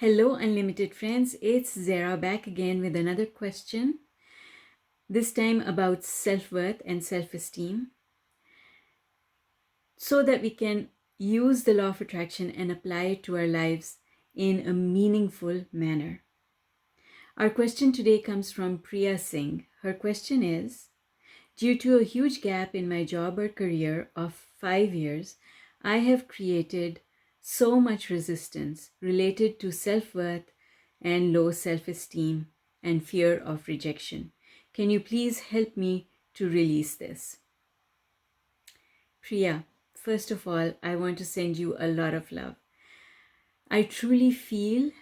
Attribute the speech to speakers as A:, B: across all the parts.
A: Hello, unlimited friends. It's Zara back again with another question, this time about self-worth and self-esteem, so that we can use the law of attraction and apply it to our lives in a meaningful manner. Our question today comes from Priya Singh. Her question is, due to a huge gap in my job or career of 5 years, I have created so much resistance related to self-worth and low self-esteem and fear of rejection. Can you please help me to release this? Priya, first of all, I want to send you a lot of love. I truly feel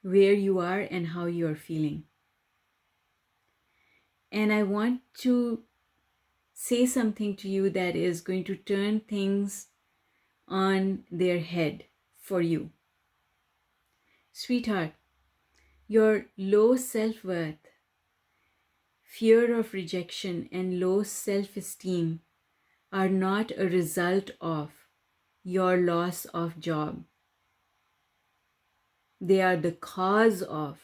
A: where you are and how you are feeling. And I want to say something to you that is going to turn things on their head for you. Sweetheart, your low self-worth, fear of rejection, and low self-esteem are not a result of your loss of job. They are the cause of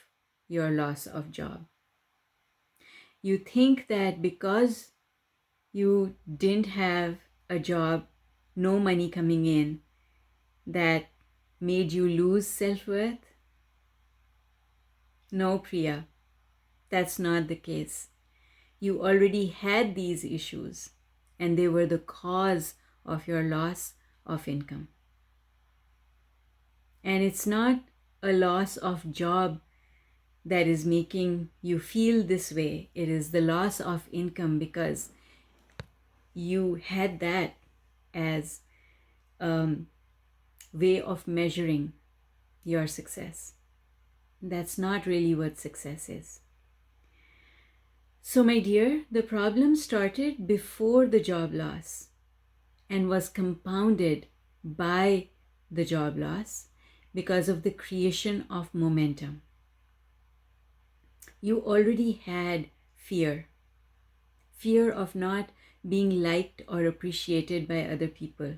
A: your loss of job. You think that because you didn't have a job, no money coming in, that made you lose self-worth? No, Priya, that's not the case. You already had these issues, and they were the cause of your loss of income. And it's not a loss of job that is making you feel this way. It is the loss of income because you had that as a way of measuring your success. That's not really what success is. So, my dear, the problem started before the job loss and was compounded by the job loss because of the creation of momentum. You already had fear of not being liked or appreciated by other people.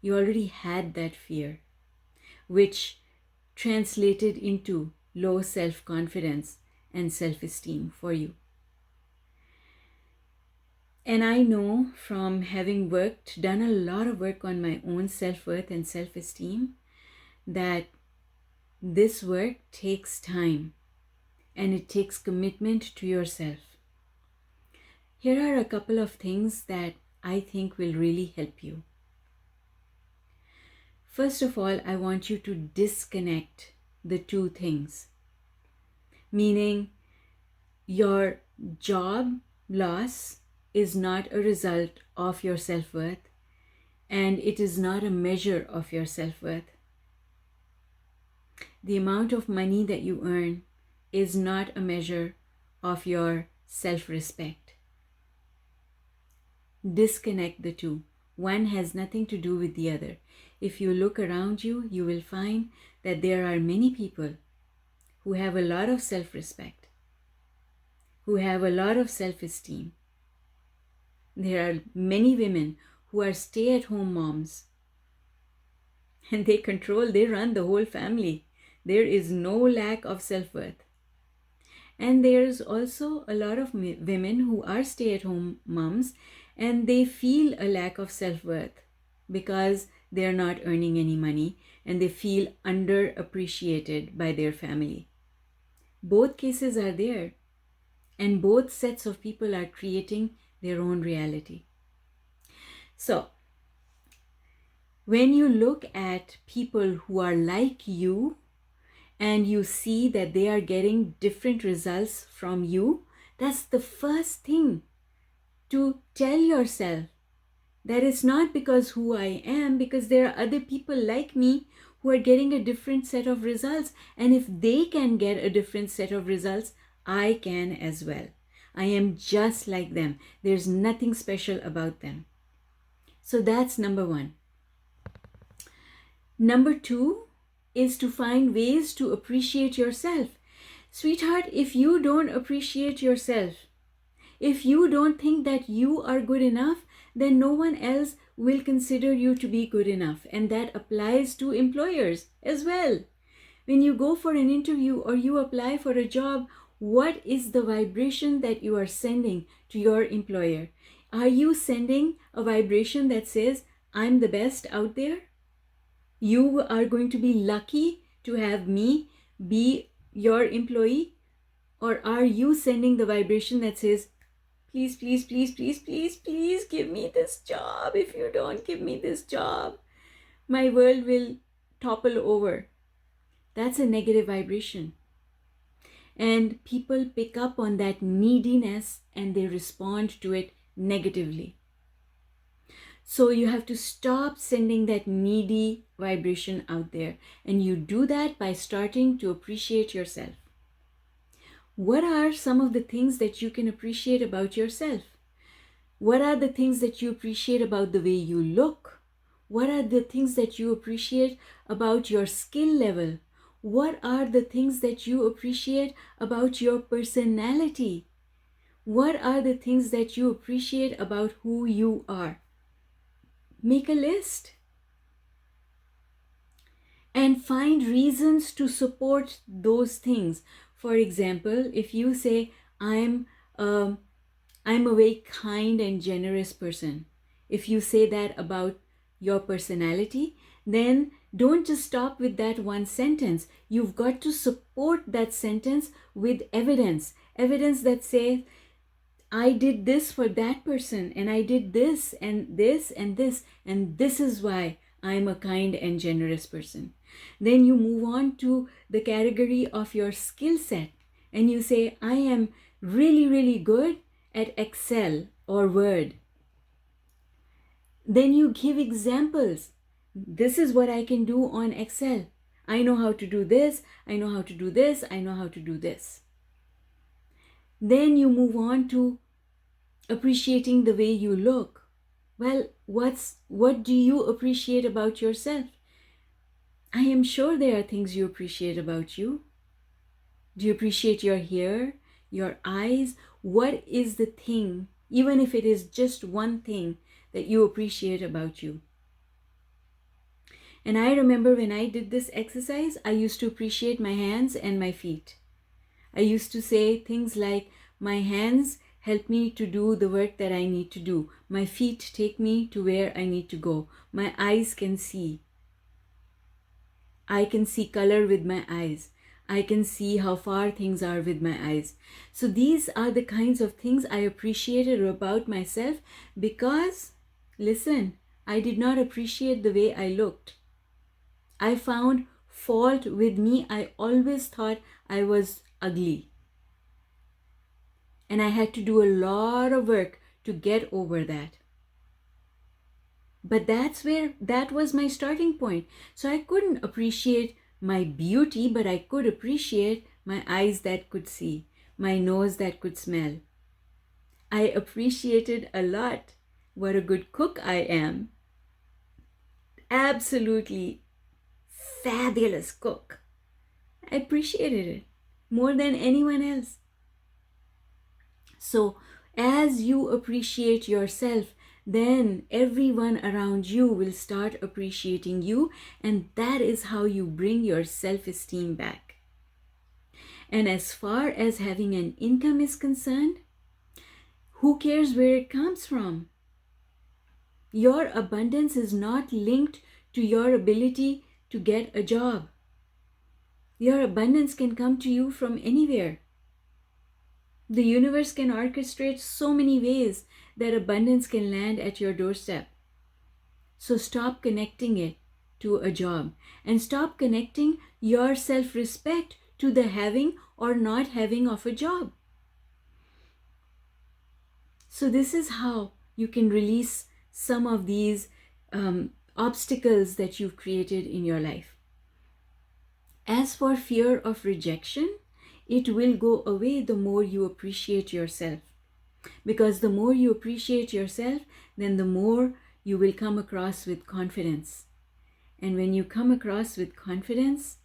A: You already had that fear, which translated into low self-confidence and self-esteem for you. And I know from having done a lot of work on my own self-worth and self-esteem, that this work takes time and it takes commitment to yourself. Here are a couple of things that I think will really help you. First of all, I want you to disconnect the two things, meaning your job loss is not a result of your self-worth, and it is not a measure of your self-worth. The amount of money that you earn is not a measure of your self-respect. Disconnect the two. One has nothing to do with the other. If you look around you, you will find that there are many people who have a lot of self-respect, who have a lot of self-esteem. There are many women who are stay-at-home moms, and they run the whole family. There is no lack of self-worth. And there's also a lot of women who are stay-at-home moms, and they feel a lack of self-worth because they're not earning any money and they feel underappreciated by their family. Both cases are there, and both sets of people are creating their own reality. So, when you look at people who are like you and you see that they are getting different results from you, that's the first thing to tell yourself that it's not because who I am, because there are other people like me who are getting a different set of results. And if they can get a different set of results, I can as well. I am just like them. There's nothing special about them. So that's number one. Number two is to find ways to appreciate yourself. Sweetheart, if you don't appreciate yourself, if you don't think that you are good enough, then no one else will consider you to be good enough. And that applies to employers as well. When you go for an interview or you apply for a job, what is the vibration that you are sending to your employer? Are you sending a vibration that says, I'm the best out there? You are going to be lucky to have me be your employee? Or are you sending the vibration that says, please, please, please, please, please, please give me this job. If you don't give me this job, my world will topple over. That's a negative vibration. And people pick up on that neediness and they respond to it negatively. So you have to stop sending that needy vibration out there. And you do that by starting to appreciate yourself. What are some of the things that you can appreciate about yourself? What are the things that you appreciate about the way you look? What are the things that you appreciate about your skill level? What are the things that you appreciate about your personality? What are the things that you appreciate about who you are? Make a list and find reasons to support those things. For example, if you say, I'm a very kind and generous person. If you say that about your personality, then don't just stop with that one sentence. You've got to support that sentence with evidence. Evidence that says, I did this for that person, and I did this and this and this, and this is why I'm a kind and generous person. Then you move on to the category of your skill set, and you say, I am really, really good at Excel or Word. Then you give examples. This is what I can do on Excel. I know how to do this, I know how to do this, I know how to do this. Then you move on to appreciating the way you look. Well, what do you appreciate about yourself? I am sure there are things you appreciate about you. Do you appreciate your hair, your eyes? What is the thing, even if it is just one thing, that you appreciate about you? And I remember when I did this exercise, I used to appreciate my hands and my feet. I used to say things like, my hands help me to do the work that I need to do. My feet take me to where I need to go. My eyes can see. I can see color with my eyes. I can see how far things are with my eyes. So these are the kinds of things I appreciated about myself because, listen, I did not appreciate the way I looked. I found fault with me. I always thought I was ugly. And I had to do a lot of work to get over that. But that was my starting point. So I couldn't appreciate my beauty, but I could appreciate my eyes that could see, my nose that could smell. I appreciated a lot what a good cook I am. Absolutely fabulous cook. I appreciated it more than anyone else. So as you appreciate yourself, then everyone around you will start appreciating you, and that is how you bring your self-esteem back. And as far as having an income is concerned, who cares where it comes from? Your abundance is not linked to your ability to get a job. Your abundance can come to you from anywhere. The universe can orchestrate so many ways that abundance can land at your doorstep. So stop connecting it to a job and stop connecting your self-respect to the having or not having of a job. So this is how you can release some of these obstacles that you've created in your life. As for fear of rejection, it will go away the more you appreciate yourself. Because the more you appreciate yourself, then the more you will come across with confidence. And when you come across with confidence,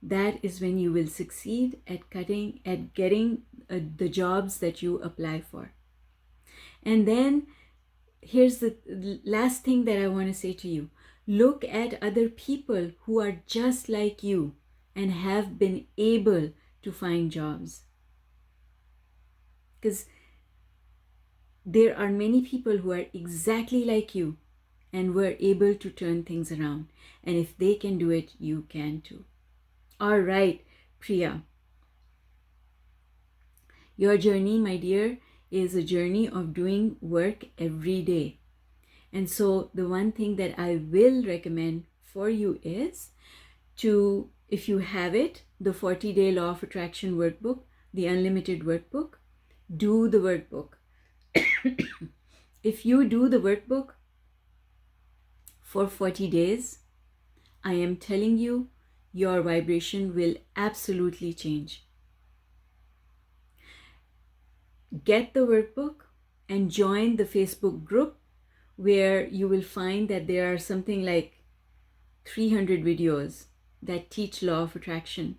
A: that is when you will succeed at getting the jobs that you apply for. And then here's the last thing that I want to say to you. Look at other people who are just like you. and have been able to find jobs. Because there are many people who are exactly like you and were able to turn things around. And if they can do it, you can too. All right, Priya. Your journey, my dear, is a journey of doing work every day. And so the one thing that I will recommend for you is to, if you have it, the 40-day Law of Attraction workbook, the unlimited workbook, do the workbook. If you do the workbook for 40 days, I am telling you, your vibration will absolutely change. Get the workbook and join the Facebook group, where you will find that there are something like 300 videos that teach law of attraction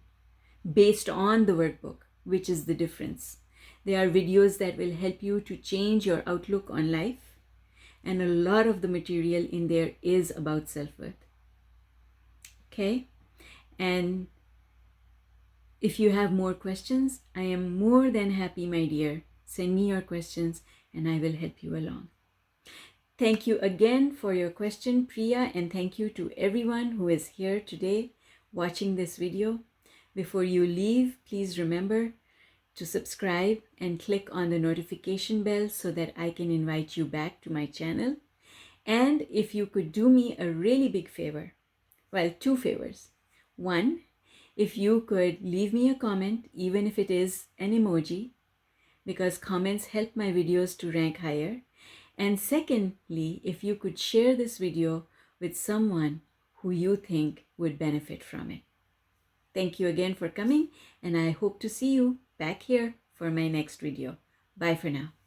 A: based on the workbook, which is the difference. There are videos that will help you to change your outlook on life, and a lot of the material in there is about self-worth. Okay? And if you have more questions, I am more than happy, my dear. Send me your questions and I will help you along. Thank you again for your question, Priya, and thank you to everyone who is here today watching this video. Before you leave, please remember to subscribe and click on the notification bell so that I can invite you back to my channel. And if you could do me a really big favor, well, two favors. One, if you could leave me a comment, even if it is an emoji, because comments help my videos to rank higher. And secondly, if you could share this video with someone who you think would benefit from it. Thank you again for coming, and I hope to see you back here for my next video. Bye for now.